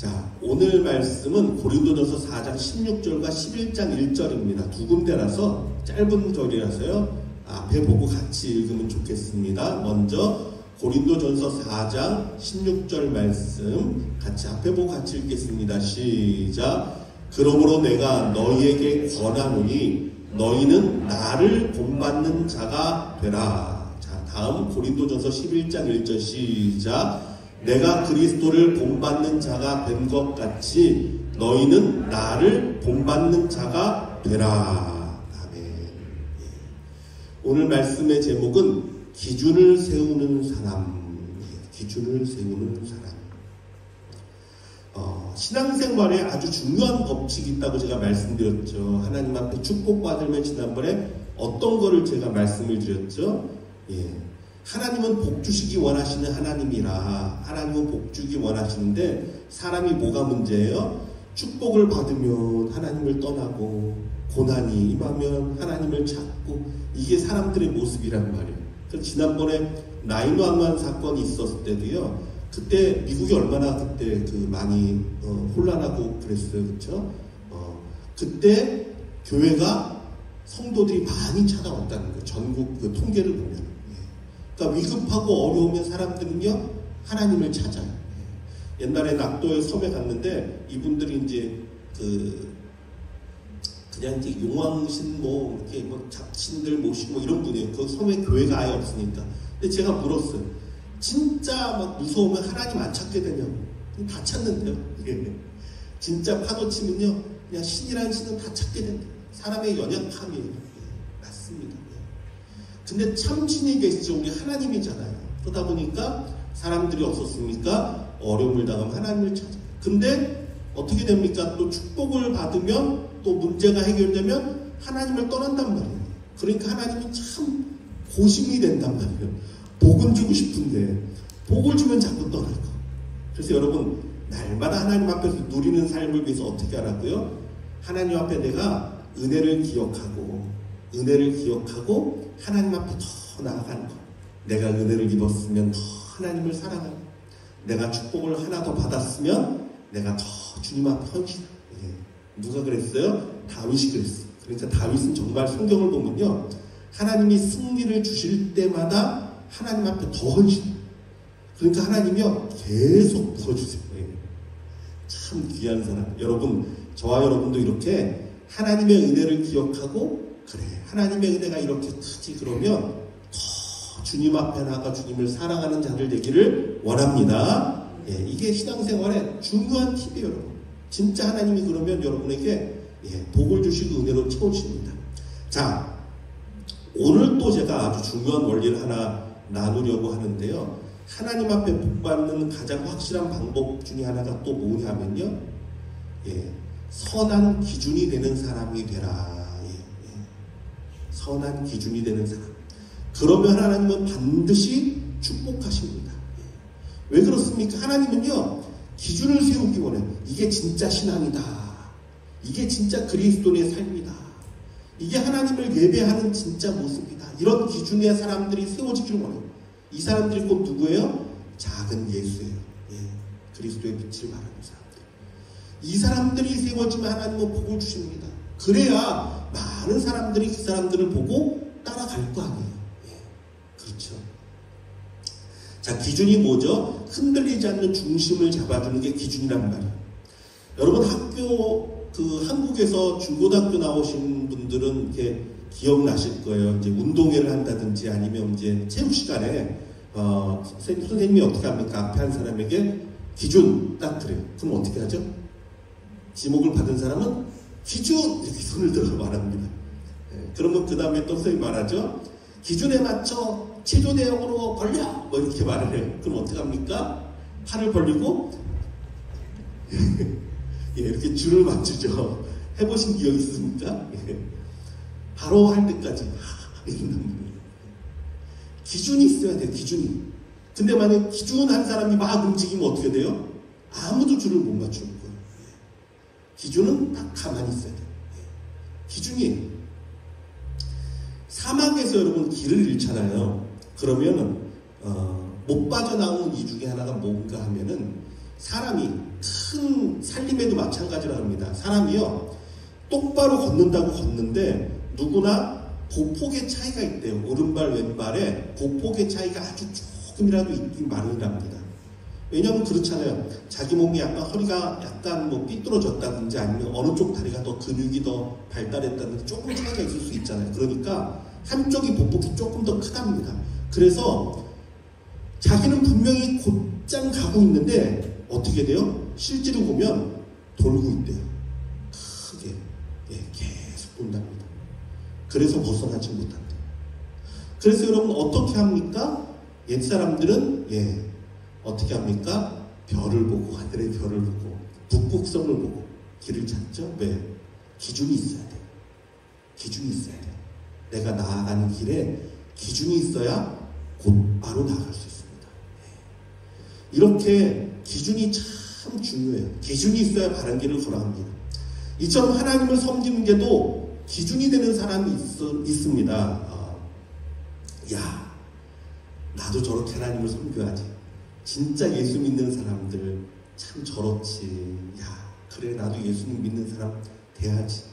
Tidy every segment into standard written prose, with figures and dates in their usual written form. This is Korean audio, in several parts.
자, 오늘 말씀은 고린도전서 4장 16절과 11장 1절입니다. 두 군데라서 짧은 절이라서요. 앞에 보고 같이 읽으면 좋겠습니다. 먼저 고린도전서 4장 16절 말씀 같이 앞에 보고 같이 읽겠습니다. 시작. 그러므로 내가 너희에게 권하노니 너희는 나를 본받는 자가 되라. 자, 다음 고린도전서 11장 1절 시작. 내가 그리스도를 본받는 자가 된 것 같이 너희는 나를 본받는 자가 되라. 아멘. 오늘 말씀의 제목은 기준을 세우는 사람. 기준을 세우는 사람. 신앙생활에 아주 중요한 법칙이 있다고 제가 말씀드렸죠. 하나님 앞에 축복받으면 지난번에 어떤 거를 제가 말씀을 드렸죠. 하나님은 복 주시기 원하시는 하나님이라 하나님은 복 주기 원하시는데 사람이 뭐가 문제예요? 축복을 받으면 하나님을 떠나고 고난이 임하면 하나님을 찾고 이게 사람들의 모습이란 말이에요. 그래서 지난번에 911 사건이 있었을 때도요. 그때 미국이 얼마나 그때 많이 혼란하고 그랬어요. 그렇죠? 그때 교회가 성도들이 많이 찾아왔다는 거예요. 전국 그 통계를 보면. 그러니까 위급하고 어려우면 사람들은요 하나님을 찾아요. 옛날에 낙도에 섬에 갔는데 이분들이 이제 그냥 이제 용왕신 이렇게 잡신들 모시고 이런 분이에요. 그 섬에 교회가 아예 없으니까. 근데 제가 물었어요. 진짜 막 무서우면 하나님 안 찾게 되냐고. 다 찾는데요. 진짜 파도 치면요 그냥 신이라는 신은 다 찾게 된다. 사람의 연약함이에요. 맞습니다. 근데 참 신이 계시죠. 우리 하나님이잖아요. 그러다 보니까 사람들이 없었습니까? 어려움을 당하면 하나님을 찾아요. 근데 어떻게 됩니까? 또 축복을 받으면 또 문제가 해결되면 하나님을 떠난단 말이에요. 그러니까 하나님이 참 고심이 된단 말이에요. 복은 주고 싶은데 복을 주면 자꾸 떠날 거. 그래서 여러분 날마다 하나님 앞에서 누리는 삶을 위해서 어떻게 하라고요? 하나님 앞에 내가 은혜를 기억하고 하나님 앞에 더 나아가는 것. 내가 은혜를 입었으면 더 하나님을 사랑하고 내가 축복을 하나 더 받았으면 내가 더 주님 앞에 헌신하고. 누가 그랬어요? 다윗이 그랬어요. 그러니까 다윗은 정말 성경을 보면요 하나님이 승리를 주실 때마다 하나님 앞에 더 헌신해요. 그러니까 하나님이요 계속 부어주세요. 참 귀한 사람. 여러분 저와 여러분도 이렇게 하나님의 은혜를 기억하고 그래 하나님의 은혜가 이렇게 크지 그러면 더 주님 앞에 나가 주님을 사랑하는 자들 되기를 원합니다. 이게 신앙생활의 중요한 팁이에요. 여러분. 진짜 하나님이 그러면 여러분에게 복을 주시고 은혜로 채워주십니다. 자, 오늘 또 제가 아주 중요한 원리를 하나 나누려고 하는데요. 하나님 앞에 복받는 가장 확실한 방법 중에 하나가 또 뭐냐면요. 선한 기준이 되는 사람이 되라. 선한 기준이 되는 사람. 그러면 하나님은 반드시 축복하십니다. 왜 그렇습니까? 하나님은요 기준을 세우기 원해요. 이게 진짜 신앙이다. 이게 진짜 그리스도인의 삶이다. 이게 하나님을 예배하는 진짜 모습이다. 이런 기준의 사람들이 세워지기를 원해요. 이 사람들이 곧 누구예요? 작은 예수예요. 그리스도의 빛을 바라는 사람들. 이 사람들이 세워지면 하나님은 복을 주십니다. 그래야 많은 사람들이 그 사람들을 보고 따라갈 거 아니에요. 그렇죠. 자, 기준이 뭐죠? 흔들리지 않는 중심을 잡아주는 게 기준이란 말이에요. 여러분 한국에서 중고등학교 나오신 분들은 이렇게 기억나실 거예요. 이제 운동회를 한다든지 아니면 이제 체육 시간에 선생님이 어떻게 합니까? 앞에 한 사람에게 기준 딱 그래요. 그럼 어떻게 하죠? 지목을 받은 사람은 기준 이렇게 손을 들어 말합니다. 그러면 그 다음에 또 선생님이 말하죠. 기준에 맞춰 체조 대형으로 벌려 이렇게 말을 해요. 그럼 어떻게 합니까? 팔을 벌리고 이렇게 줄을 맞추죠. 해보신 기억 있습니까? 바로 할 때까지 기준이 있어야 돼요. 기준이. 근데 만약 기준한 사람이 막 움직이면 어떻게 돼요? 아무도 줄을 못 맞추는 거예요. 기준은 딱 가만히 있어야 돼요. 기준이. 사막에서 여러분 길을 잃잖아요. 그러면은 못 빠져나오는 이 중에 하나가 뭔가 하면은 사람이 큰 살림에도 마찬가지라 합니다. 사람이요, 똑바로 걷는다고 걷는데 누구나 보폭의 차이가 있대요. 오른발 왼발에 보폭의 차이가 아주 조금이라도 있기 마련이랍니다. 왜냐하면 그렇잖아요. 자기 몸이 약간 허리가 약간 뭐 삐뚤어졌다든지 아니면 어느 쪽 다리가 더 근육이 더 발달했다든지 조금 차이가 있을 수 있잖아요. 그러니까 한쪽이 보폭이 조금 더 크답니다. 그래서 자기는 분명히 곧장 가고 있는데 어떻게 돼요? 실제로 보면 돌고 있대요. 크게. 계속 돈답니다. 그래서 벗어나지 못한다. 그래서 여러분 어떻게 합니까? 옛사람들은 어떻게 합니까? 별을 보고, 하늘의 별을 보고, 북극성을 보고 길을 찾죠. 왜? 기준이 있어야 돼요. 기준이 있어야 돼요. 내가 나아가는 길에 기준이 있어야 곧바로 나아갈 수 있습니다. 이렇게 기준이 참 중요해요. 기준이 있어야 바른 길을 걸어갑니다. 이처럼 하나님을 섬기는 게도 기준이 되는 사람이 있습니다. 나도 저렇게 하나님을 섬겨야지. 진짜 예수 믿는 사람들 참 저렇지. 그래, 나도 예수님 믿는 사람 돼야지.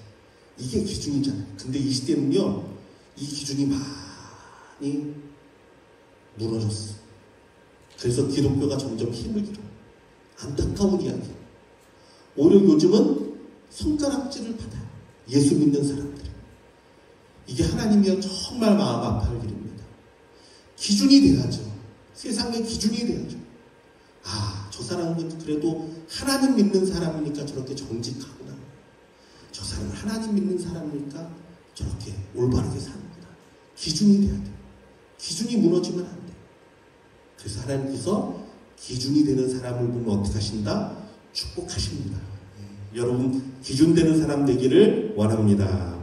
이게 기준이잖아요. 근데 이 시대는요, 이 기준이 많이 무너졌어. 그래서 기독교가 점점 힘을 잃어. 안타까운 이야기. 오히려 요즘은 손가락질을 받아요. 예수 믿는 사람들이. 이게 하나님이여 정말 마음 아파할 일입니다. 기준이 돼야죠. 세상의 기준이 돼야죠. 저 사람은 그래도 하나님 믿는 사람이니까 저렇게 정직하구나. 저 사람은 하나님 믿는 사람이니까 저렇게 올바르게 사는구나. 기준이 돼야 돼요. 기준이 무너지면 안 돼요. 그래서 하나님께서 기준이 되는 사람을 보면 어떻게 하신다? 축복하십니다. 여러분 기준 되는 사람 되기를 원합니다.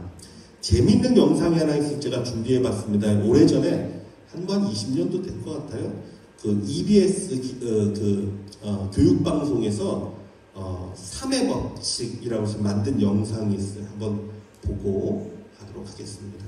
재미있는 영상이 하나 있어서 제가 준비해봤습니다. 오래전에 한 20년도 된 것 같아요. 그 EBS 교육방송에서 3회 법칙이라고 해서 만든 영상이 있어요. 한번 보고 하도록 하겠습니다.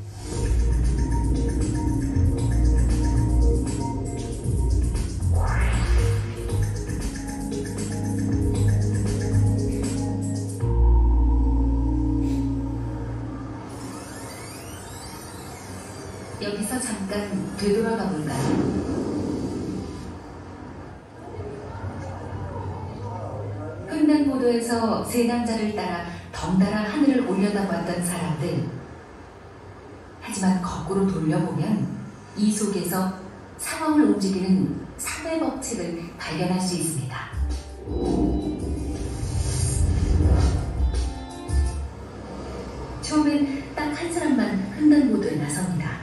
여기서 잠깐 되돌아가 볼까요? 횡단보도에서 세 남자를 따라 덩달아 하늘을 올려다봤던 사람들. 하지만 거꾸로 돌려보면 이 속에서 상황을 움직이는 3의 법칙을 발견할 수 있습니다. 처음엔 딱 한 사람만 횡단보도에 나섭니다.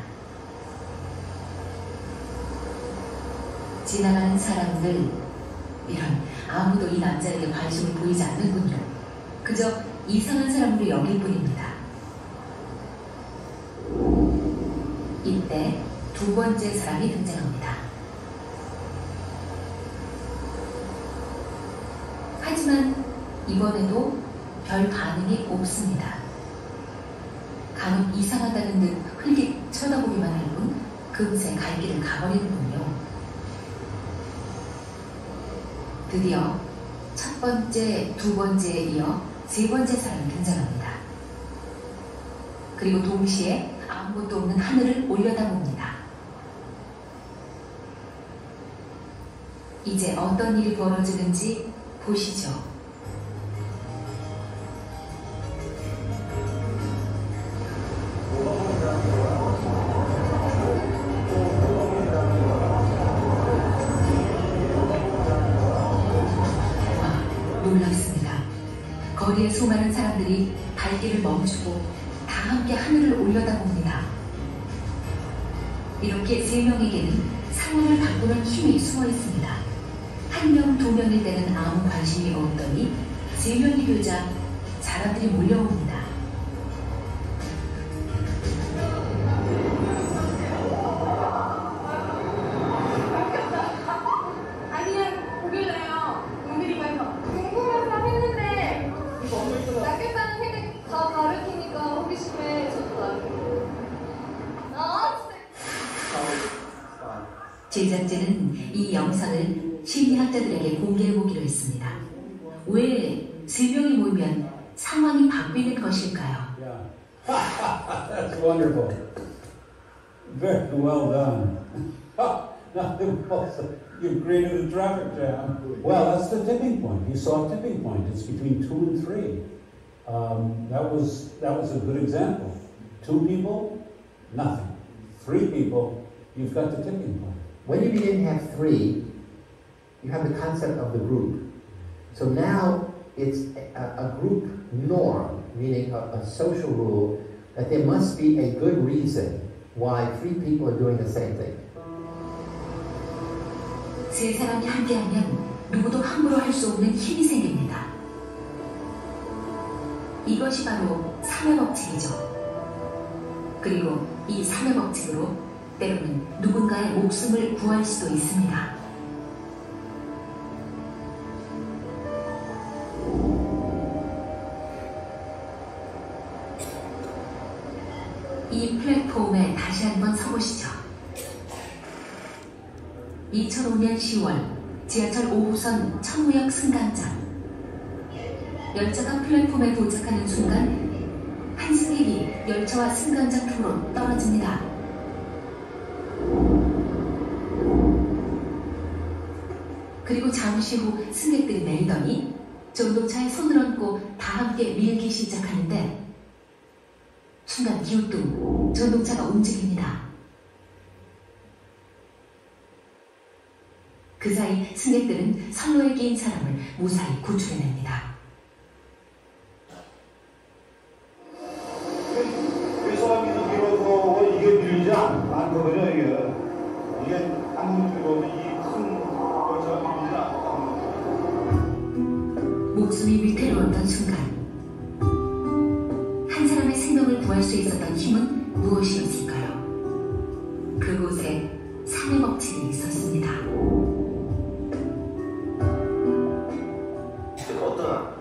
지나가는 사람들, 이런 아무도 이 남자에게 관심을 보이지 않는군요. 그저 이상한 사람으로 여길 뿐입니다. 이때 두 번째 사람이 등장합니다. 하지만 이번에도 별 반응이 없습니다. 간혹 이상하다는 듯 흘낏 쳐다보기만 할 뿐 금세 갈 길을 가버리는군요. 드디어 첫 번째, 두 번째에 이어 세 번째 사람이 등장합니다. 그리고 동시에 아무것도 없는 하늘을 올려다봅니다. 이제 어떤 일이 벌어지는지 보시죠. 놀랍습니다. 거리의 수많은 사람들이 발길을 멈추고 다 함께 하늘을 올려다봅니다. 이렇게 세 명에게는 상황을 바꾸는 힘이 숨어 있습니다. 한 명, 두 명일 때는 아무 관심이 없더니 세 명이 되자 사람들이 몰려옵니다. 제작진은 이 영상을 심리학자들에게 공개해보기로 했습니다. 왜 3명이 모이면 상황이 바뀌는 것일까요? Yeah. That's wonderful. Very well done. You've created a traffic jam. Well, that's the tipping point. You saw a tipping point. It's between 2 and 3. That was a good example. 2 people, nothing. 3 people, you've got the tipping point. When you begin to have 3, you have the concept of the group. So now it's a group norm, meaning a social rule, that there must be a good reason why 3 people are doing the same thing. 3사람이 함께하면 누구도 함부로 할 수 없는 힘이 생깁니다. 이것이 바로 3의 법칙이죠. 그리고 이 3의 법칙으로 때로는 누군가의 목숨을 구할 수도 있습니다. 이 플랫폼에 다시 한번 서보시죠. 2005년 10월 지하철 5호선 청우역 승강장. 열차가 플랫폼에 도착하는 순간 한 승객이 열차와 승강장 틈으로 떨어집니다. 그리고 잠시 후 승객들이 내리더니 전동차에 손을 얹고 다 함께 밀기 시작하는데 순간 기우뚱 전동차가 움직입니다. 그 사이 승객들은 선로에 끼인 사람을 무사히 구출해냅니다. 이 사람이 밀어서 이게 밀리지 않거든요. 이게 아무리 밀어도 이 큰 열차가 밀리지 않거든요. 목숨이 위태로웠던 순간 한 사람의 생명을 구할 수 있었던 힘은 무엇이었을까요? 그곳에 3의 법칙이 있었습니다.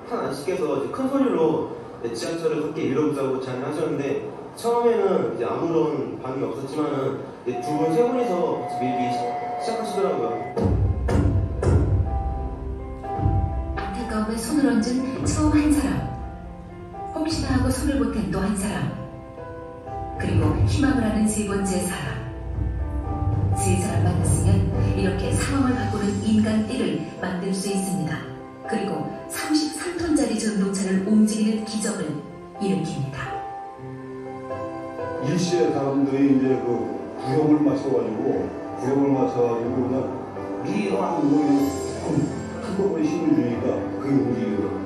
한 아저씨께서 이제 큰 소리로 지하철을 그렇게 밀어보자고 제안을 하셨는데 처음에는 이제 아무런 반응이 없었지만은 이제 2분, 3분이서 같이 밀기 시작하시더라고요. 안타까움에 손을 얹은 처음 한 사람, 혹시나 하고 손을 보탠 또 한 사람, 그리고 희망을 하는 3번째 사람. 3사람만 있으면 이렇게 상황을 바꾸는 인간 띠를 만들 수 있습니다. 그리고 33톤짜리 전동차를 움직이는 기적을 일으킵니다. 일시에 사람들이 이제 그 구형을 맞춰가지고 그냥 한꺼번에 힘을 주니까 그게 움직이더라고요.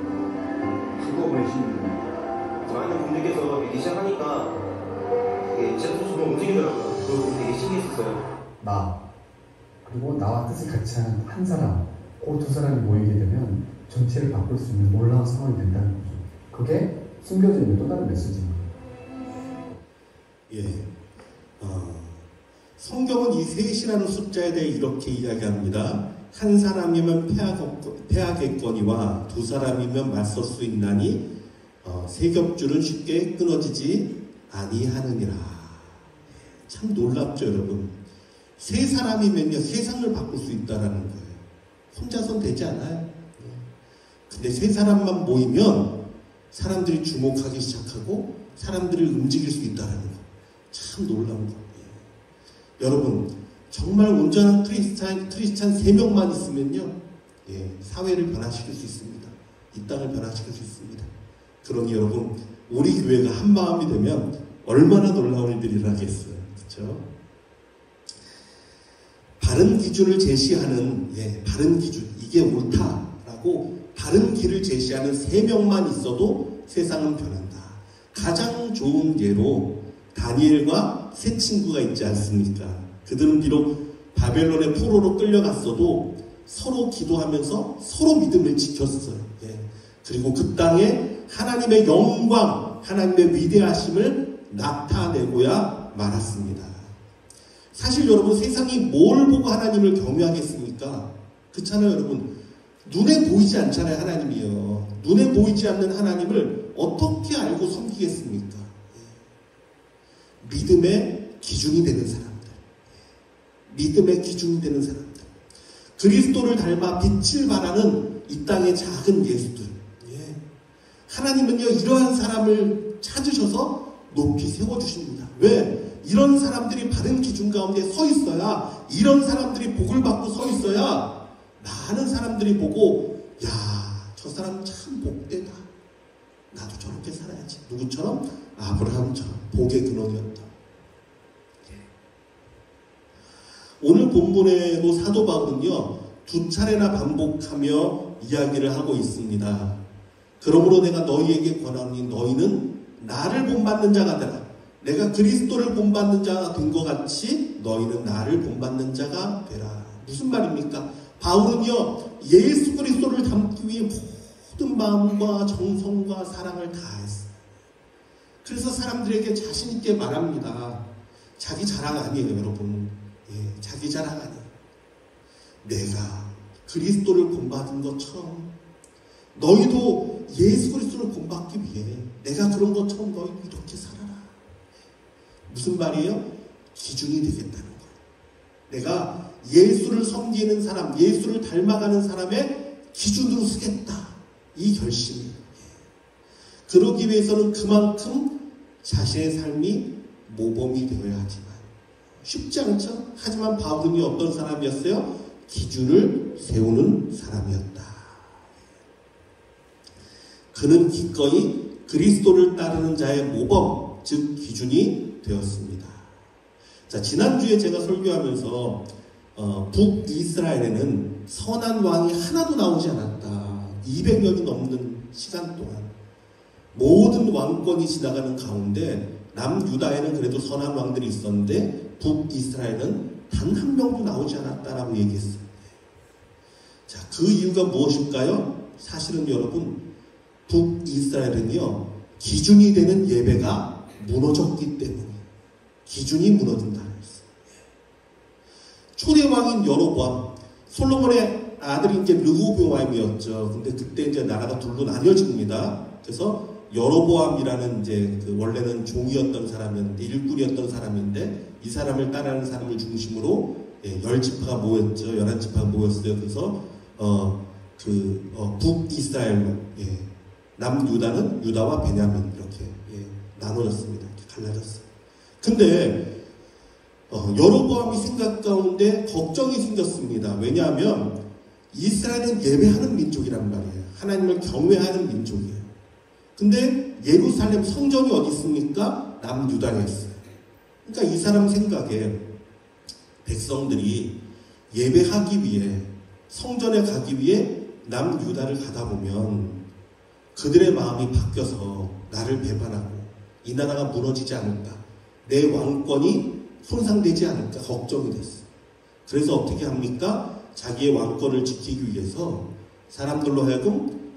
한꺼번에 힘을 주니까. 많은 분들께서 밀기 시작하니까 지하철이 정말 움직이더라고요. 그거 되게 신기했었어요. 나 그리고 나와 뜻을 같이 하는 한 사람, 그 2사람이 모이게 되면 전체를 바꿀 수 있는 놀라운 상황이 된다는 거죠. 그게 숨겨져 있는 또 다른 메시지입니다. 예, 성경은 이 3이라는 숫자에 대해 이렇게 이야기합니다. 한 사람이면 패하겠거니와 2사람이면 맞설 수 있나니 세 겹줄은 쉽게 끊어지지 아니하느니라. 참 놀랍죠, 여러분. 3사람이면요 세상을 바꿀 수 있다라는 거예요. 혼자선 되지 않아요. 근데 3사람만 모이면 사람들이 주목하기 시작하고 사람들을 움직일 수 있다는 거. 참 놀라운 거예요. 여러분, 정말 온전한 크리스찬 3명만 있으면요, 사회를 변화시킬 수 있습니다. 이 땅을 변화시킬 수 있습니다. 그러니 여러분, 우리 교회가 한 마음이 되면 얼마나 놀라운 일들이 일어나겠어요. 그렇죠? 바른 기준을 제시하는, 바른 기준, 이게 옳다라고 바른 길을 제시하는 3명만 있어도 세상은 변한다. 가장 좋은 예로 다니엘과 3 친구가 있지 않습니까? 그들은 비록 바벨론의 포로로 끌려갔어도 서로 기도하면서 서로 믿음을 지켰어요. 그리고 그 땅에 하나님의 영광, 하나님의 위대하심을 나타내고야 말았습니다. 사실 여러분, 세상이 뭘 보고 하나님을 경외하겠습니까? 그렇잖아요, 여러분. 눈에 보이지 않잖아요, 하나님이요. 눈에 보이지 않는 하나님을 어떻게 알고 섬기겠습니까? 믿음의 기준이 되는 사람들. 믿음의 기준이 되는 사람들. 그리스도를 닮아 빛을 발하는 이 땅의 작은 예수들. 예. 하나님은요, 이러한 사람을 찾으셔서 높이 세워주십니다. 왜? 이런 사람들이 바른 기준 가운데 서 있어야, 이런 사람들이 복을 받고 서 있어야 많은 사람들이 보고, 야, 저 사람 참 복되다. 나도 저렇게 살아야지. 누구처럼? 아브라함처럼 복의 근원이었다. 오늘 본문에도 사도 바울은요, 2차례나 반복하며 이야기를 하고 있습니다. 그러므로 내가 너희에게 권하노니 너희는 나를 본받는 자가 되라. 내가 그리스도를 본받는 자가 된 것 같이 너희는 나를 본받는 자가 되라. 무슨 말입니까? 바울은요, 예수 그리스도를 닮기 위해 모든 마음과 정성과 사랑을 다했어요. 그래서 사람들에게 자신 있게 말합니다. 자기 자랑 아니에요, 여러분. 예, 자기 자랑 아니에요. 내가 그리스도를 본받은 것처럼 너희도 예수 그리스도를 본받기 위해 내가 그런 것처럼 너희도 이렇게 살아라. 무슨 말이에요? 기준이 되겠다는 거예요. 내가 예수를 섬기는 사람, 예수를 닮아가는 사람의 기준으로 쓰겠다. 이 결심이에요. 그러기 위해서는 그만큼 자신의 삶이 모범이 되어야 하지만 쉽지 않죠? 하지만 바울은 어떤 사람이었어요? 기준을 세우는 사람이었다. 그는 기꺼이 그리스도를 따르는 자의 모범, 즉 기준이 되었습니다. 자, 지난주에 제가 설교하면서 북이스라엘에는 선한 왕이 하나도 나오지 않았다. 200년이 넘는 시간 동안 모든 왕권이 지나가는 가운데 남유다에는 그래도 선한 왕들이 있었는데 북이스라엘은 단 한 명도 나오지 않았다라고 얘기했습니다. 자, 그 이유가 무엇일까요? 사실은 여러분, 북이스라엘은요, 기준이 되는 예배가 무너졌기 때문에 기준이 무너진다는 것입니다. 초대왕인 여로보암, 솔로몬의 아들이 이제 르호보암이었죠. 근데 그때 이제 나라가 둘로 나뉘어집니다. 그래서 여로보암이라는 이제 그 원래는 종이었던 사람이었는데, 일꾼이었던 사람인데, 이 사람을 따르는 사람을 중심으로 10지파가 모였죠. 11지파가 모였어요. 그래서 북이스라엘로, 남유다는 유다와 베냐민 이렇게 나눠졌습니다. 이렇게 갈라졌어요. 근데 여로보암이 생각 가운데 걱정이 생겼습니다. 왜냐하면 이스라엘은 예배하는 민족이란 말이에요. 하나님을 경외하는 민족이에요. 근데 예루살렘 성전이 어디 있습니까? 남유다에 있어요. 그러니까 이 사람 생각에 백성들이 예배하기 위해, 성전에 가기 위해 남유다를 가다 보면 그들의 마음이 바뀌어서 나를 배반하고 이 나라가 무너지지 않을까, 내 왕권이 손상되지 않을까 걱정이 됐어요. 그래서 어떻게 합니까? 자기의 왕권을 지키기 위해서 사람들로 하여금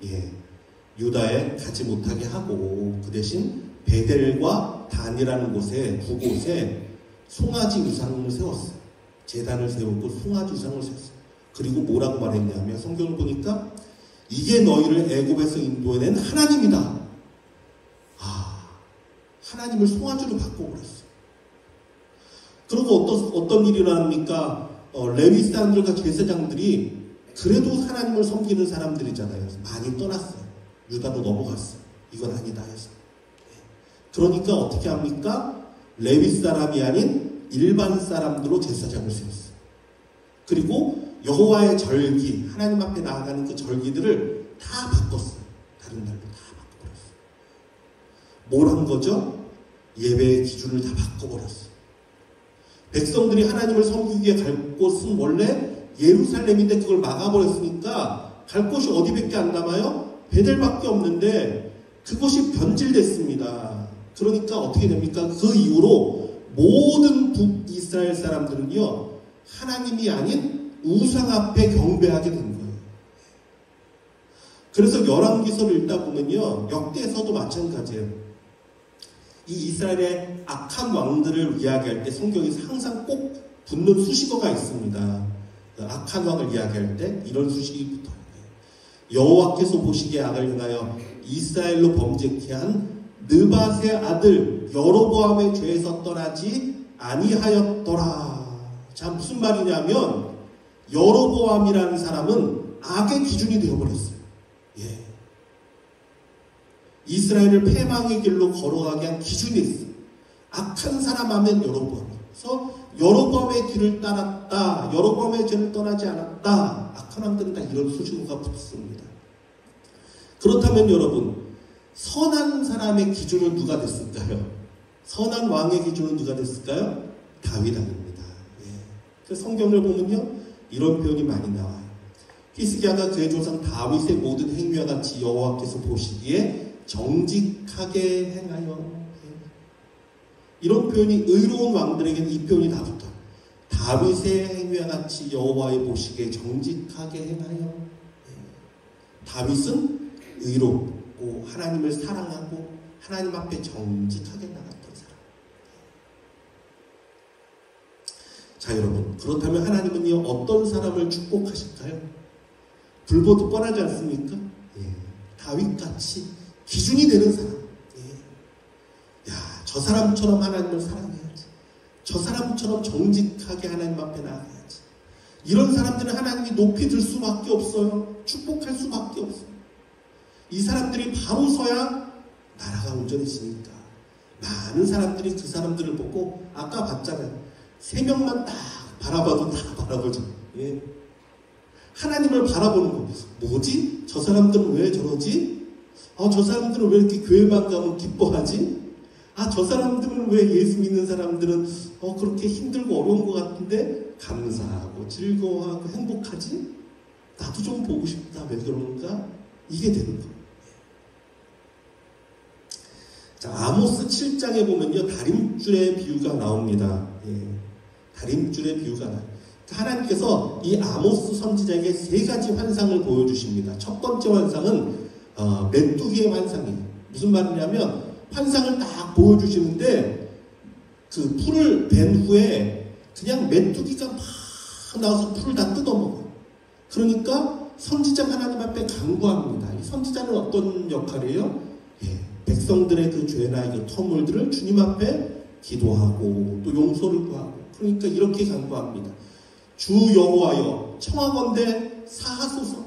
유다에 가지 못하게 하고 그 대신 베델과 단이라는 곳에, 두 곳에 송아지 우상을 세웠어요. 제단을 세우고 송아지 우상을 세웠어요. 그리고 뭐라고 말했냐면, 성경을 보니까 이게 너희를 애굽에서 인도해낸 하나님이다. 하나님을 송아지로 바꿔버렸어요. 그리고 어떤 일이 일어납니까? 레위 사람들과 제사장들이 그래도 하나님을 섬기는 사람들이잖아요. 많이 떠났어요. 유다로 넘어갔어요. 이건 아니다 해서. 그러니까 어떻게 합니까? 레위 사람이 아닌 일반 사람들로 제사장을 세웠어요. 그리고 여호와의 절기, 하나님 앞에 나아가는 그 절기들을 다 바꿨어요. 다른 날로 다 바꿔버렸어요. 뭘 한 거죠? 예배의 기준을 다 바꿔버렸어요. 백성들이 하나님을 섬기기 위해 갈 곳은 원래 예루살렘인데 그걸 막아버렸으니까 갈 곳이 어디밖에 안 남아요? 베델밖에 없는데 그곳이 변질됐습니다. 그러니까 어떻게 됩니까? 그 이후로 모든 북이스라엘 사람들은요, 하나님이 아닌 우상 앞에 경배하게 된 거예요. 그래서 열왕기서를 읽다 보면요, 역대에서도 마찬가지예요. 이 이스라엘의 악한 왕들을 이야기할 때 성경에 항상 꼭 붙는 수식어가 있습니다. 악한 왕을 이야기할 때 이런 수식이 붙어요. 여호와께서 보시기에 악을 행하여 이스라엘로 범죄케 한 느밧의 아들 여로보암의 죄에서 떠나지 아니하였더라. 자, 무슨 말이냐면 여로보암이라는 사람은 악의 기준이 되어버렸어요. 예. 이스라엘을 패망의 길로 걸어가게 한 기준이 있어요. 악한 사람 하면 여로보암. 그래서 여로보암의 길을 따랐다. 여로보암의 길을 떠나지 않았다. 악한 왕들은 다 이런 수식어가 붙습니다. 그렇다면 여러분, 선한 사람의 기준은 누가 됐을까요? 선한 왕의 기준은 누가 됐을까요? 다윗 왕입니다. 예. 그래서 성경을 보면요, 이런 표현이 많이 나와요. 히스기야가 그의 조상 다윗의 모든 행위와 같이 여호와께서 보시기에 정직하게 행하여. 이런 표현이 의로운 왕들에게는 이 표현이 다 붙어요. 다윗의 행위와 같이 여호와의 보시기에 정직하게 행하여. 다윗은 의롭고 하나님을 사랑하고 하나님 앞에 정직하게 나갔던 사람. 자, 여러분, 그렇다면 하나님은요, 어떤 사람을 축복하실까요? 불보듯 뻔하지 않습니까? 예. 다윗같이 기준이 되는 사람. 예. 야, 저 사람처럼 하나님을 사랑해야지. 저 사람처럼 정직하게 하나님 앞에 나가야지. 이런 사람들은 하나님이 높이 들 수밖에 없어요. 축복할 수밖에 없어요. 이 사람들이 바로 서야 나라가 온전해지니까. 많은 사람들이 그 사람들을 보고, 아까 봤잖아요. 3명만 딱 바라봐도 다 바라보죠. 예. 하나님을 바라보는 거. 뭐지? 저 사람들은 왜 저러지? 저 사람들은 왜 이렇게 교회만 가면 기뻐하지? 저 사람들은 왜 예수 믿는 사람들은 그렇게 힘들고 어려운 것 같은데 감사하고 즐거워하고 행복하지? 나도 좀 보고 싶다. 왜 그런가? 이게 되는 거예요. 자, 아모스 7장에 보면요, 다림줄의 비유가 나옵니다. 예. 다림줄의 비유가 나요. 하나님께서 이 아모스 선지자에게 3가지 환상을 보여주십니다. 첫 번째 환상은 메뚜기의 환상이에요. 무슨 말이냐면 환상을 딱 보여주시는데 그 풀을 벤 후에 그냥 메뚜기가 막 나와서 풀을 다 뜯어먹어요. 그러니까 선지자가 하나님 앞에 간구합니다. 이 선지자는 어떤 역할이에요? 예, 백성들의 그 죄나 그 터물들을 주님 앞에 기도하고 또 용서를 구하고, 그러니까 이렇게 간구합니다. 주 여호와여, 청하건대 사하소서.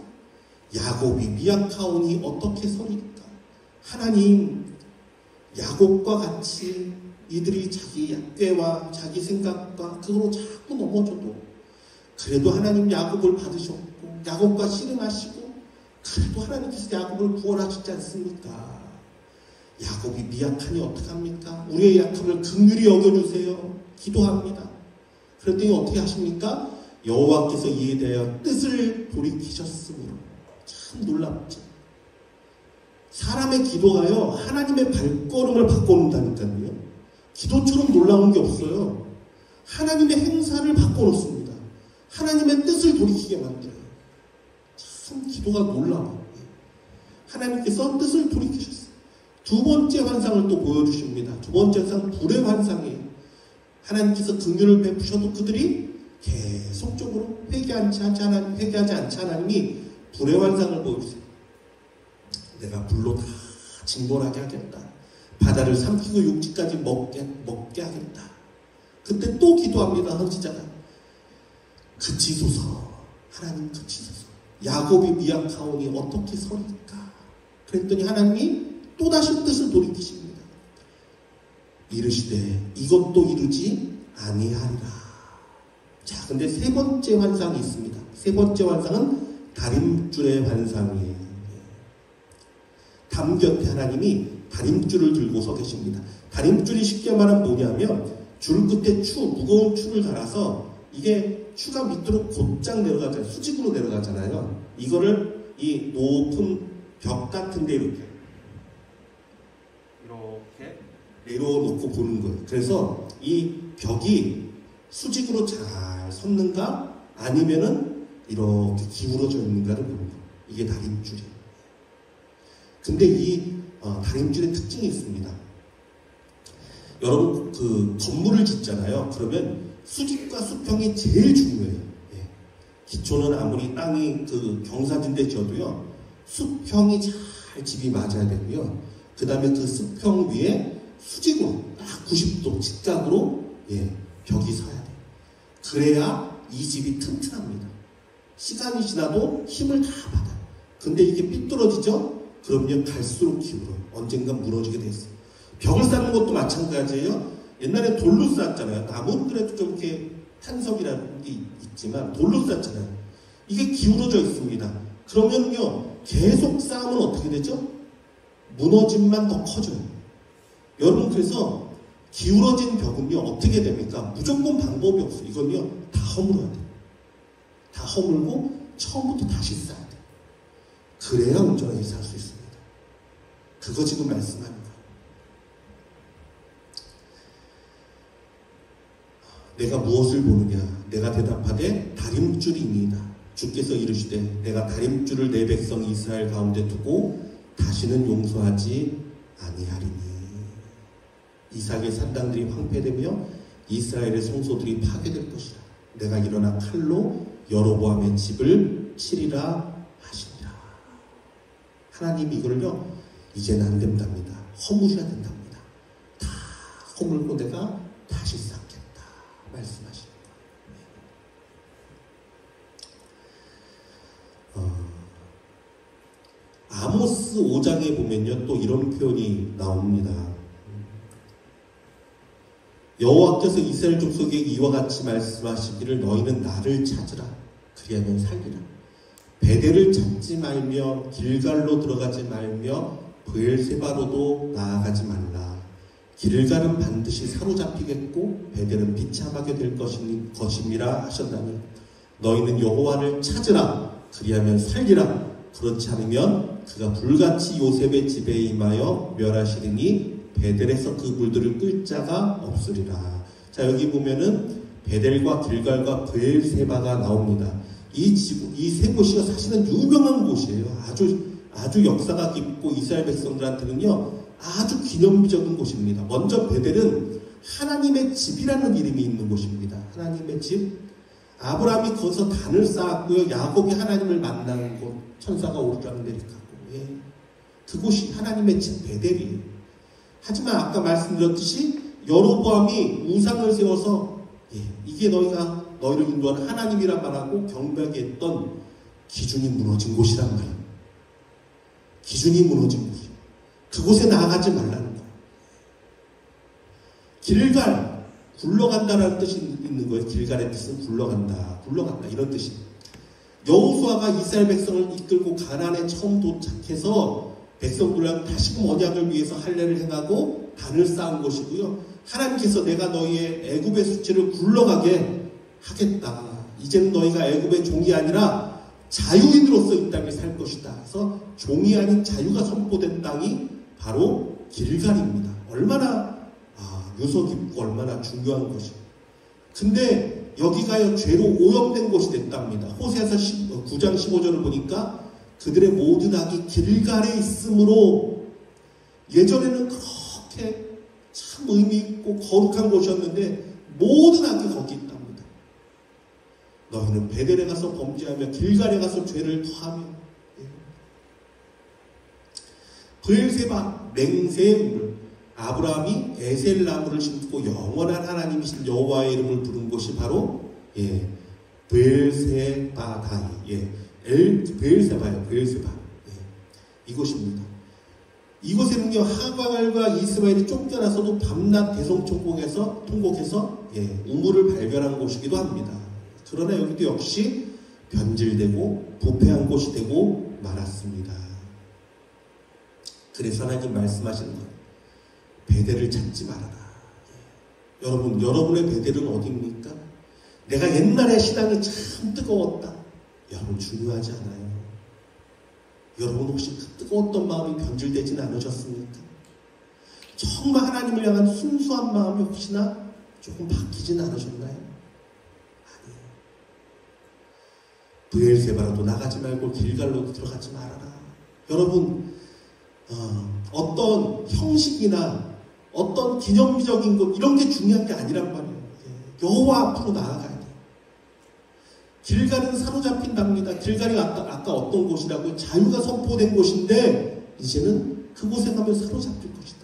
야곱이 미약하오니 어떻게 서리까? 하나님, 야곱과 같이 이들이 자기 꾀와 자기 생각과 그거로 자꾸 넘어져도 그래도 하나님 야곱을 받으셨고 야곱과 씨름하시고 그래도 하나님께서 야곱을 구원하시지 않습니까? 야곱이 미약하니 어떡합니까? 우리의 약함을 긍휼히 여겨주세요. 기도합니다. 그랬더니 어떻게 하십니까? 여호와께서 이에 대하여 뜻을 돌이키셨으므로. 참 놀랍죠. 사람의 기도가요, 하나님의 발걸음을 바꿔놓는다니까요. 기도처럼 놀라운 게 없어요. 하나님의 행사를 바꿔놓습니다. 하나님의 뜻을 돌이키게 만들어요. 참 기도가 놀라워요. 하나님께서 뜻을 돌이키셨어요. 두 번째 환상을 또 보여주십니다. 두 번째 환상, 불의 환상이에요. 하나님께서 긍휼을 베푸셔도 그들이 계속적으로 회개하지 않지 하나님이 불의 환상을 보여주세요. 내가 불로 다 징벌하게 하겠다. 바다를 삼키고 육지까지 먹게 하겠다. 그때 또 기도합니다. 선지자가. 그치소서. 하나님 그치소서. 야곱이 미약하오니 어떻게 서리까? 그랬더니 하나님이 또다시 뜻을 돌이키십니다. 이르시되 이것도 이루지 아니하리라. 자, 근데 3번째 환상이 있습니다. 3번째 환상은 다림줄의 환상이에요. 담 곁에 하나님이 다림줄을 들고 서 계십니다. 다림줄이 쉽게 말하면 뭐냐면 줄 끝에 무거운 추를 달아서 이게 추가 밑으로 곧장 내려가잖아요. 수직으로 내려가잖아요. 이거를 이 높은 벽 같은 데 이렇게 내려놓고 보는 거예요. 그래서 이 벽이 수직으로 잘 섰는가 아니면은 이렇게 기울어져 있는가를 보는 거예요. 이게 다림줄이에요. 근데 이 다림줄의 특징이 있습니다. 여러분 그 건물을 짓잖아요. 그러면 수직과 수평이 제일 중요해요. 예. 기초는 아무리 땅이 그 경사진데 지어도요, 수평이 잘 집이 맞아야 되고요. 그 다음에 그 수평 위에 수직으로 딱 90도 직각으로 벽이 서야 돼요. 그래야 이 집이 튼튼합니다. 시간이 지나도 힘을 다 받아요. 근데 이게 삐뚤어지죠? 그럼요, 갈수록 기울어요. 언젠간 무너지게 돼 있어요. 벽을 쌓는 것도 마찬가지예요. 옛날에 돌로 쌓았잖아요. 나무는 그래도 좀 이렇게 탄석이라는 게 있지만 돌로 쌓잖아요. 이게 기울어져 있습니다. 그러면요, 계속 쌓으면 어떻게 되죠? 무너짐만 더 커져요. 여러분, 그래서 기울어진 벽은요, 어떻게 됩니까? 무조건 방법이 없어요. 이건요, 다 허물어야 돼요. 다 허물고 처음부터 다시 쌓아야 돼요. 그래야 온전하게 살 수 있습니다. 그거 지금 말씀하는 거예요. 내가 무엇을 보느냐? 내가 대답하되 다림줄이니이다. 주께서 이르시되 내가 다림줄을 내 백성 이스라엘 가운데 두고 다시는 용서하지 아니하리니. 이삭의 산당들이 황폐되며 이스라엘의 성소들이 파괴될 것이라. 내가 일어나 칼로 여로보암의 집을 치리라 하시니라. 하나님이 이걸요, 이제는 안 된답니다. 허물어야 된답니다. 다 허물고 내가 다시 쌓겠다 말씀하시는 거예요. 아모스 5장에 보면요, 또 이런 표현이 나옵니다. 여호와께서 이스라엘 족속에게 이와 같이 말씀하시기를 너희는 나를 찾으라. 그리하면 살리라. 베델을 찾지 말며 길갈로 들어가지 말며 브엘세바로도 나아가지 말라. 길갈은 반드시 사로잡히겠고 베델은 비참하게 될 것임이라 하셨다니 너희는 여호와를 찾으라. 그리하면 살리라. 그렇지 않으면 그가 불같이 요셉의 집에 임하여 멸하시리니 베델에서 그 물들을 끌 자가 없으리라. 자, 여기 보면은 베델과 길갈과 브엘세바가 나옵니다. 이 세 곳이 사실은 유명한 곳이에요. 아주 역사가 깊고 이스라엘 백성들한테는요, 아주 기념비적인 곳입니다. 먼저 베델은 하나님의 집이라는 이름이 있는 곳입니다. 하나님의 집. 아브라함이 거기서 단을 쌓았고요. 야곱이 하나님을 만나는 곳, 천사가 오르락 내리락 하고, 예. 그곳이 하나님의 집 베델이에요. 하지만 아까 말씀드렸듯이 여로보암이 우상을 세워서, 예, 이게 너희를 인도하는 하나님이란 말하고 경배하게 했던 기준이 무너진 곳이란 말이에요. 기준이 무너진 곳이에요. 그곳에 나아가지 말라는 거예요. 길갈, 굴러간다라는 뜻이 있는 거예요. 길갈의 뜻은 굴러간다 이런 뜻이에요. 여호수아가 이스라엘 백성을 이끌고 가나안에 처음 도착해서 백성들과 다시금 언약을 위해서 할례를 행하고 단을 쌓은 것이고요. 하나님께서 내가 너희의 애굽의 수치를 굴러가게 하겠다. 이제는 너희가 애굽의 종이 아니라 자유인으로서 이 땅에 살 것이다. 그래서 종이 아닌 자유가 선포된 땅이 바로 길갈입니다. 얼마나 유서 깊고 얼마나 중요한 것이에요. 근데 여기가요, 죄로 오염된 곳이 됐답니다. 호세아서 9장 15절을 보니까 그들의 모든 악이 길갈에 있으므로, 예전에는 그렇게 참 의미 있고 거룩한 곳이었는데 모든 악이 거기 있답니다. 너희는 베델에 가서 범죄하며 길갈에 가서 죄를 더하며, 브엘세바 맹세의 우물, 아브라함이 에셀나무를 심고 영원한 하나님이신 여호와의 이름을 부른 곳이 바로 브엘세바다이, 브엘세바예요. 브엘세바. 이곳입니다. 이곳에는요, 하갈과 이스마엘이 쫓겨나서도 밤낮 대성통곡해서 우물을 발견한 곳이기도 합니다. 그러나 여기도 역시 변질되고 부패한 곳이 되고 말았습니다. 그래서 하나님 말씀하시는 거예요. 베델을 찾지 말아라. 여러분의 베델은 어디입니까? 내가 옛날에 신앙이 참 뜨거웠다. 여러분, 중요하지 않아요. 여러분, 혹시 그 뜨거웠던 마음이 변질되지는 않으셨습니까? 정말 하나님을 향한 순수한 마음이 혹시나 조금 바뀌지는 않으셨나요? 아니에요. 브엘세바로도 나가지 말고 길갈로 들어가지 말아라. 여러분, 어떤 형식이나 어떤 기념비적인 것, 이런 게 중요한 게 아니란 말이에요. 여호와 앞으로 나아가야 돼요. 길갈은 사로잡힌답니다. 길갈이 아까 어떤 곳이라고요? 자유가 선포된 곳인데 이제는 그곳에 가면 사로잡힐 것이다.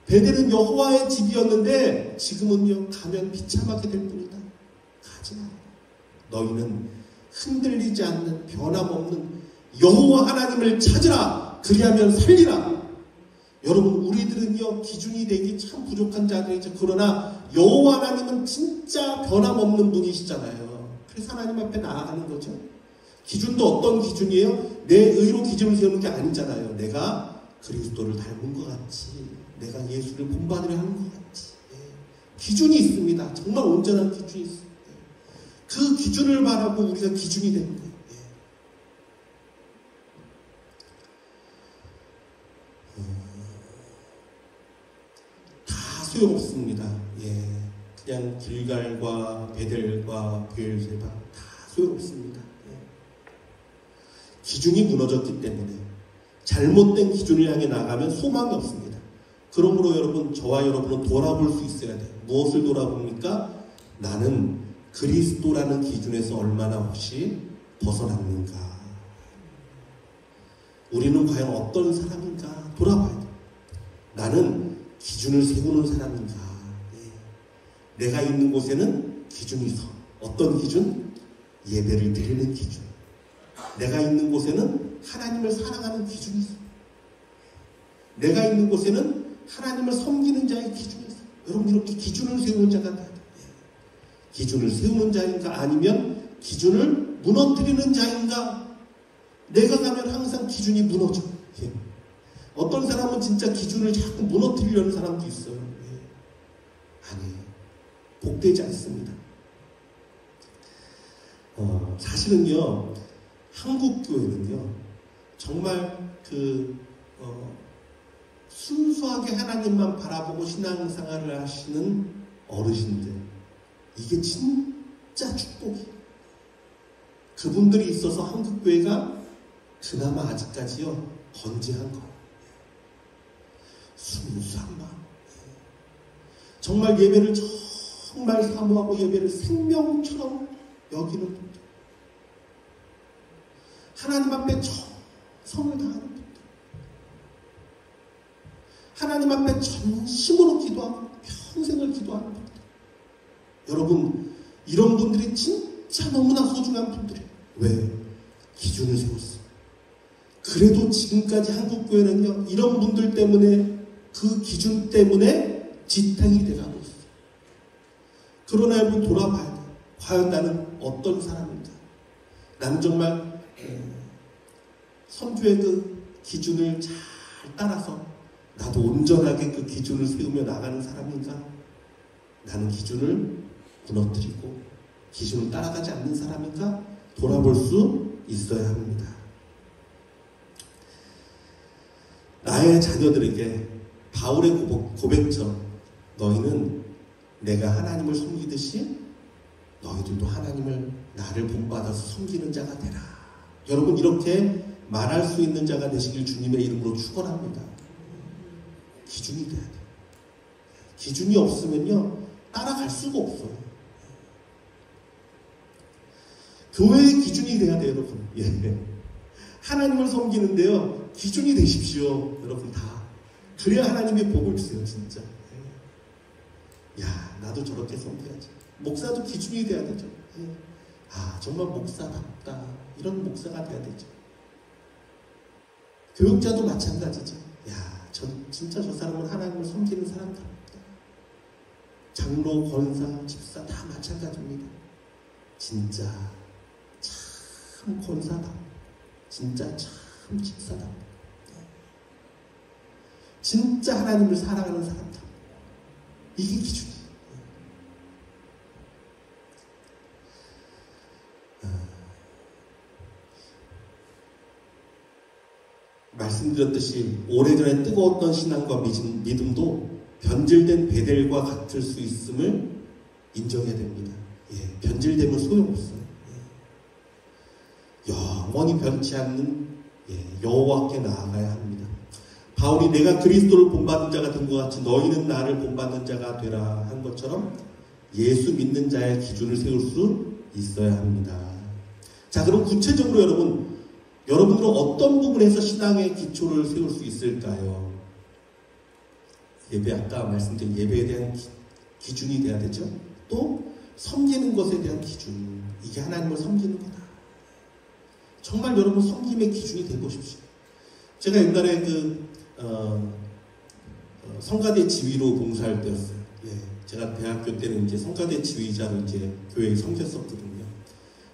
베델은 여호와의 집이었는데 지금은요, 가면 비참하게 될 뿐이다. 가지 마라. 너희는 흔들리지 않는 변함없는 여호와 하나님을 찾으라. 그리하면 살리라. 여러분, 우리들은요 기준이 되기 참 부족한 자들이죠. 그러나 여호와 하나님은 진짜 변함없는 분이시잖아요. 그래서 하나님 앞에 나아가는 거죠. 기준도 어떤 기준이에요? 내 의로 기준을 세우는 게 아니잖아요. 내가 그리스도를 닮은 것 같이, 내가 예수를 본받으려 하는 것 같이. 기준이 있습니다. 정말 온전한 기준이 있습니다. 그 기준을 바라고 우리가 기준이 되는 거예요. 다 소용없습니다. 그냥 길갈과 베델과 베엘세바 다 소용없습니다. 기준이 무너졌기 때문에 잘못된 기준을 향해 나가면 소망이 없습니다. 그러므로 여러분, 저와 여러분은 돌아볼 수 있어야 돼요. 무엇을 돌아봅니까? 나는 그리스도라는 기준에서 얼마나 혹시 벗어났는가? 우리는 과연 어떤 사람인가? 돌아봐야 돼요. 나는 기준을 세우는 사람인가? 내가 있는 곳에는 기준이 있어. 어떤 기준? 예배를 드리는 기준. 내가 있는 곳에는 하나님을 사랑하는 기준이 있어. 내가 있는 곳에는 하나님을 섬기는 자의 기준이 있어. 여러분, 이렇게 기준을 세우는 자가 돼야 돼요. 기준을 세우는 자인가? 아니면 기준을 무너뜨리는 자인가? 내가 가면 항상 기준이 무너져. 어떤 사람은 진짜 기준을 자꾸 무너뜨리려는 사람도 있어요. 아니에요. 복되지 않습니다. 사실은요, 한국 교회는요, 정말 순수하게 하나님만 바라보고 신앙생활을 하시는 어르신들, 이게 진짜 축복이에요. 그분들이 있어서 한국 교회가 그나마 아직까지요 건재한 거예요. 순수한 마음. 정말 예배를 정말 사모하고 예배를 생명처럼 여기는 분들. 하나님 앞에 정성을 다하는 분들. 하나님 앞에 전심으로 기도하고 평생을 기도하는 분들. 여러분, 이런 분들이 진짜 너무나 소중한 분들이에요. 왜? 기준을 세웠어요. 그래도 지금까지 한국교회는요, 이런 분들 때문에, 그 기준 때문에 지탱이 돼가고 있어요. 그러나 여러분, 돌아봐야 돼요. 과연 나는 어떤 사람인가? 나는 정말 선주의 그 기준을 잘 따라서 나도 온전하게 그 기준을 세우며 나가는 사람인가? 나는 기준을 무너뜨리고 기준을 따라가지 않는 사람인가? 돌아볼 수 있어야 합니다. 나의 자녀들에게 바울의 고백처럼 너희는 내가 하나님을 섬기듯이 너희들도 하나님을 나를 본받아서 섬기는 자가 되라. 여러분, 이렇게 말할 수 있는 자가 되시길 주님의 이름으로 축원합니다. 기준이 돼야 돼요. 기준이 없으면요 따라갈 수가 없어요. 교회의 기준이 돼야 돼요, 여러분. 하나님을 섬기는데요 기준이 되십시오, 여러분 다. 그래야 하나님의 복을 주세요, 진짜. 야, 나도 저렇게 섬겨야지. 목사도 기준이 돼야 되죠. 아, 정말 목사답다. 이런 목사가 돼야 되죠. 교육자도 마찬가지죠. 야, 진짜 저 사람은 하나님을 섬기는 사람답다. 장로, 권사, 집사 다 마찬가지입니다. 진짜 참 권사다. 진짜 참 집사다. 진짜 하나님을 사랑하는 사람다. 이게 기준이에요. 말씀드렸듯이 오래전에 뜨거웠던 신앙과 믿음도 변질된 베델과 같을 수 있음을 인정해야 됩니다. 변질되면 소용없어요. 영원히 변치 않는 여호와께 나아가야 합니다. 바울이 내가 그리스도를 본받는 자가 된 것 같이 너희는 나를 본받는 자가 되라 한 것처럼 예수 믿는 자의 기준을 세울 수 있어야 합니다. 자, 그럼 구체적으로 여러분들은 어떤 부분에서 신앙의 기초를 세울 수 있을까요? 예배, 아까 말씀드린 예배에 대한 기준이 돼야 되죠. 또 섬기는 것에 대한 기준, 이게 하나님을 섬기는 거다. 정말 여러분 섬김의 기준이 되보십시오. 제가 옛날에 성가대 지휘로 봉사할 때였어요. 예, 제가 대학교 때는 이제 성가대 지휘자로 이제 교회에 섬겼었거든요.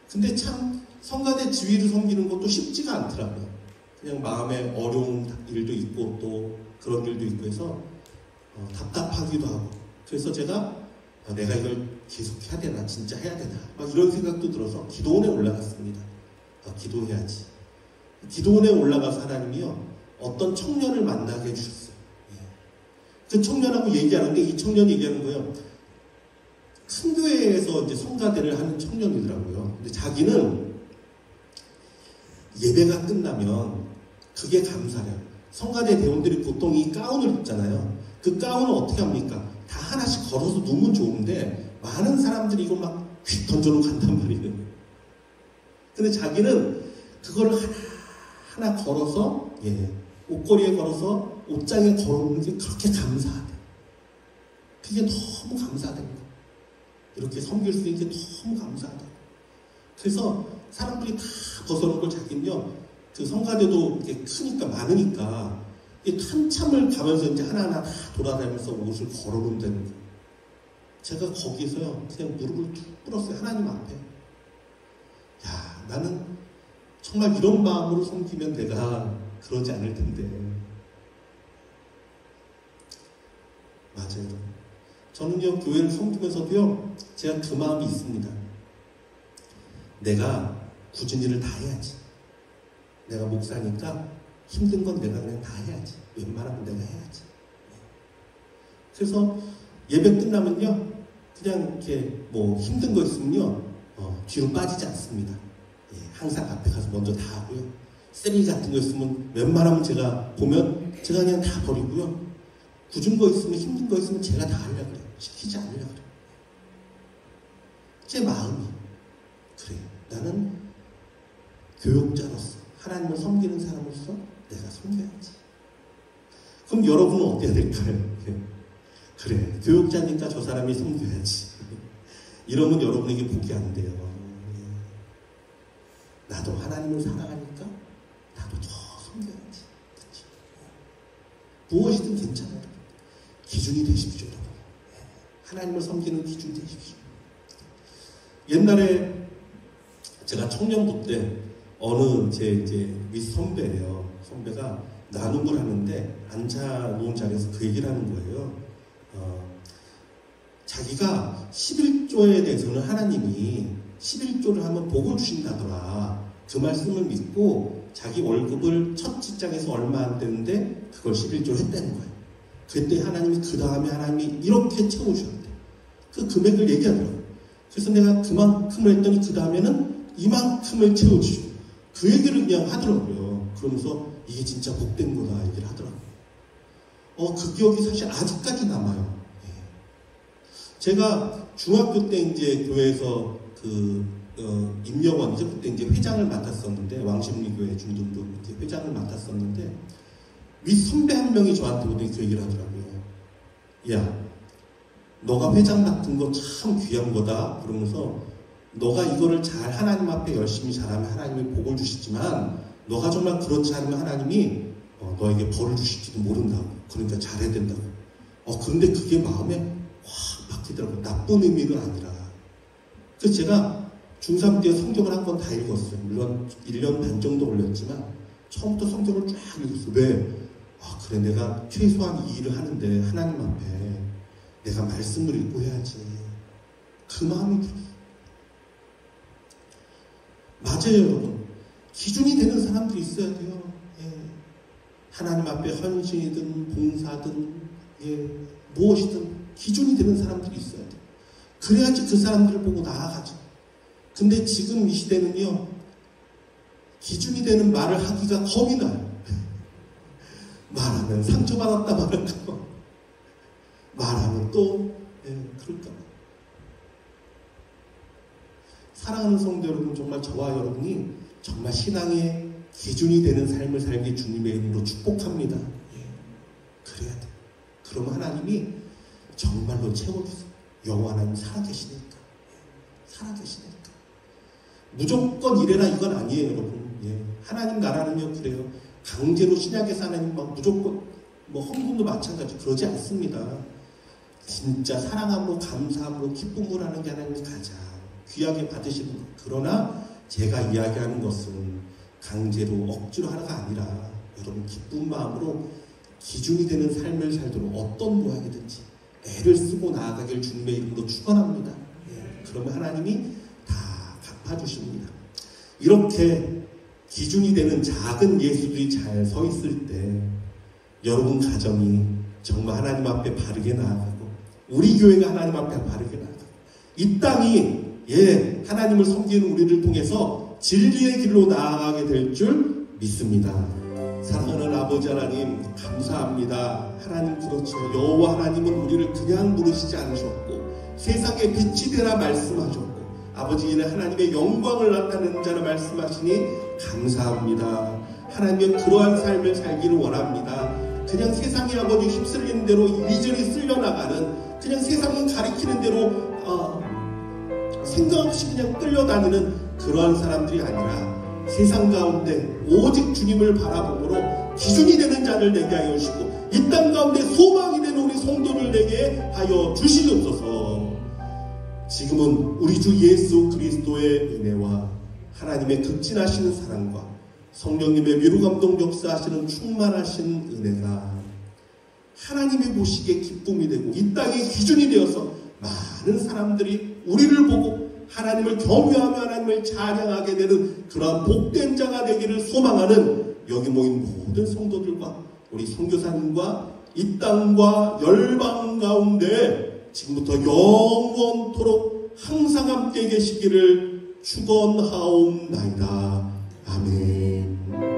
근데 참 성가대 지휘를 섬기는 것도 쉽지가 않더라고요. 그냥 마음에 어려운 일도 있고 또 그런 일도 있고 해서 답답하기도 하고. 그래서 제가 내가 이걸 계속 해야 되나, 진짜 해야 되나, 막 이런 생각도 들어서 기도원에 올라갔습니다. 기도해야지. 기도원에 올라가서 하나님이요, 어떤 청년을 만나게 해주셨어요. 예. 그 청년하고 얘기하는데 이 청년이 얘기하는 거예요. 큰 교회에서 이제 성가대를 하는 청년이더라고요. 근데 자기는 예배가 끝나면 그게 감사해요. 성가대 대원들이 보통 이 가운을 입잖아요. 그 가운을 어떻게 합니까? 다 하나씩 걸어서 놓으면 좋은데 많은 사람들이 이걸 막 휙 던져놓고 간단 말이에요. 근데 자기는 그거를 하나 걸어서, 예, 옷걸이에 걸어서 옷장에 걸어놓는 게 그렇게 감사하대. 그게 너무 감사하다는 거예요. 이렇게 섬길 수 있는 게 너무 감사하다. 그래서 사람들이 다 벗어놓은 걸 자기는요, 그 성가대도 이렇게 크니까 많으니까 한참을 가면서 이제 하나하나 다 돌아다니면서 옷을 걸어놓는다는 거예요. 제가 거기서요, 그냥 무릎을 툭 꿇었어요. 하나님 앞에. 야, 나는 정말 이런 마음으로 섬기면 내가 그러지 않을 텐데. 맞아요. 저는요, 교회를 섬기면서도요, 제가 그 마음이 있습니다. 내가 굳은 일을 다 해야지. 내가 목사니까 힘든 건 내가 그냥 다 해야지. 웬만하면 내가 해야지. 그래서 예배 끝나면요, 그냥 이렇게 뭐 힘든 거 있으면요, 뒤로 빠지지 않습니다. 예, 항상 앞에 가서 먼저 다 하고요. 쓰레기 같은 거 있으면 웬만하면 제가 보면 제가 그냥 다 버리고요. 굳은 거 있으면, 힘든 거 있으면 제가 다 하려고 그래요. 시키지 않으려고 그래요. 제 마음이 그래요. 나는 교육자로서, 하나님을 섬기는 사람으로서 내가 섬겨야지. 그럼 여러분은 어때야 될까요? 그래, 교육자니까 저 사람이 섬겨야지. 이러면 여러분에게 복이 안 돼요. 나도 하나님을 사랑하니까 나도 더 섬겨야지. 그치? 무엇이든 괜찮아요. 기준이 되십시오, 여러분. 하나님을 섬기는 기준이 되십시오. 옛날에 제가 청년부 때 어느 제 이제 윗선배예요. 선배가 나눔을 하는데 앉아놓은 자리에서 그 얘기를 하는 거예요. 자기가 11조에 대해서는 하나님이 11조를 하면 복을 주신다더라. 그 말씀을 믿고 자기 월급을 첫 직장에서 얼마 안 되는데 그걸 11조를 했다는 거예요. 그때 하나님이 그 다음에 하나님이 이렇게 채워주셨대. 그 금액을 얘기하더라고요. 그래서 내가 그만큼을 했더니 그 다음에는 이만큼을 채워주죠. 그 얘기를 그냥 하더라고요. 그러면서 이게 진짜 복된 거다 얘기를 하더라고요. 그 기억이 사실 아직까지 남아요. 제가 중학교 때 이제 교회에서 임영원이죠. 그때 이제 회장을 맡았었는데, 왕십리교회 중등부 회장을 맡았었는데, 윗선배 한 명이 저한테 오더니 그 얘기를 하더라고요. 야, 너가 회장 맡은 거 참 귀한 거다. 그러면서 너가 이거를 잘 하나님 앞에 열심히 잘하면 하나님이 복을 주시지만 너가 정말 그렇지 않으면 하나님이 너에게 벌을 주실지도 모른다고. 그러니까 잘해야 된다고. 그런데 그게 마음에 확 박히더라고요. 나쁜 의미가 아니라. 그래서 제가 중3 때 성경을 한 권 다 읽었어요. 물론 1년 반 정도 걸렸지만 처음부터 성경을 쫙 읽었어요. 왜? 그래, 내가 최소한 이 일을 하는데 하나님 앞에 내가 말씀을 읽고 해야지. 그 마음이 들었어요. 맞아요, 여러분. 기준이 되는 사람들이 있어야 돼요. 예. 하나님 앞에 헌신이든 봉사든, 예, 무엇이든 기준이 되는 사람들이 있어야 돼요. 그래야지 그 사람들을 보고 나아가죠. 근데 지금 이 시대는요, 기준이 되는 말을 하기가 겁이 나요. 말하면 상처받았다 말할까, 말하면 또, 그럴까. 사랑하는 성도 여러분, 정말 저와 여러분이 정말 신앙의 기준이 되는 삶을 살기 주님의 이름으로 축복합니다. 그래야 돼. 그러면 하나님이 정말로 채워주세요. 여호와 하나님 살아계시니까. 살아계시니까. 무조건 이래라 이건 아니에요, 여러분. 하나님 나라는요 그래요. 강제로 신약에서 하나님 막 무조건 뭐 헌금도 마찬가지 그러지 않습니다. 진짜 사랑함으로 감사함으로 기쁨으로 하는 게 하나님이 가장 귀하게 받으시는 것. 그러나 제가 이야기하는 것은 강제로 억지로 하나가 아니라 여러분 기쁜 마음으로 기준이 되는 삶을 살도록 어떤 모양이든지 애를 쓰고 나아가길 주님의 이름으로 축원합니다. 그러면 하나님이 다 갚아주십니다. 이렇게 기준이 되는 작은 예수들이 잘 서 있을 때 여러분 가정이 정말 하나님 앞에 바르게 나아가고 우리 교회가 하나님 앞에 바르게 나아가고 이 땅이 하나님을 섬기는 우리를 통해서 진리의 길로 나아가게 될 줄 믿습니다. 사랑하는 아버지 하나님 감사합니다. 하나님 그렇죠. 여호와 하나님은 우리를 그냥 부르시지 않으셨고 세상에 빛이 되라 말씀하셨고 아버지 이는 하나님의 영광을 나타내는 자라 말씀하시니 감사합니다. 하나님의 그러한 삶을 살기를 원합니다. 그냥 세상이 아버지 휩쓸리는 대로 이리저리 쓸려나가는 그냥 세상이 가리키는 대로 생각 없이 그냥 끌려다니는 그러한 사람들이 아니라 세상 가운데 오직 주님을 바라보므로 기준이 되는 자를 내게 하여 주시고 이 땅 가운데 소망이 되는 우리 성도를 내게 하여 주시옵소서. 지금은 우리 주 예수 그리스도의 은혜와 하나님의 극진하시는 사랑과 성령님의 위로감동 역사하시는 충만하신 은혜가 하나님이 보시기에 기쁨이 되고 이 땅의 기준이 되어서 많은 사람들이 우리를 보고 하나님을 경외하며 하나님을 찬양하게 되는 그러한 복된 자가 되기를 소망하는 여기 모인 모든 성도들과 우리 선교사님과 이 땅과 열방 가운데 지금부터 영원토록 항상 함께 계시기를 축원하옵나이다. 아멘.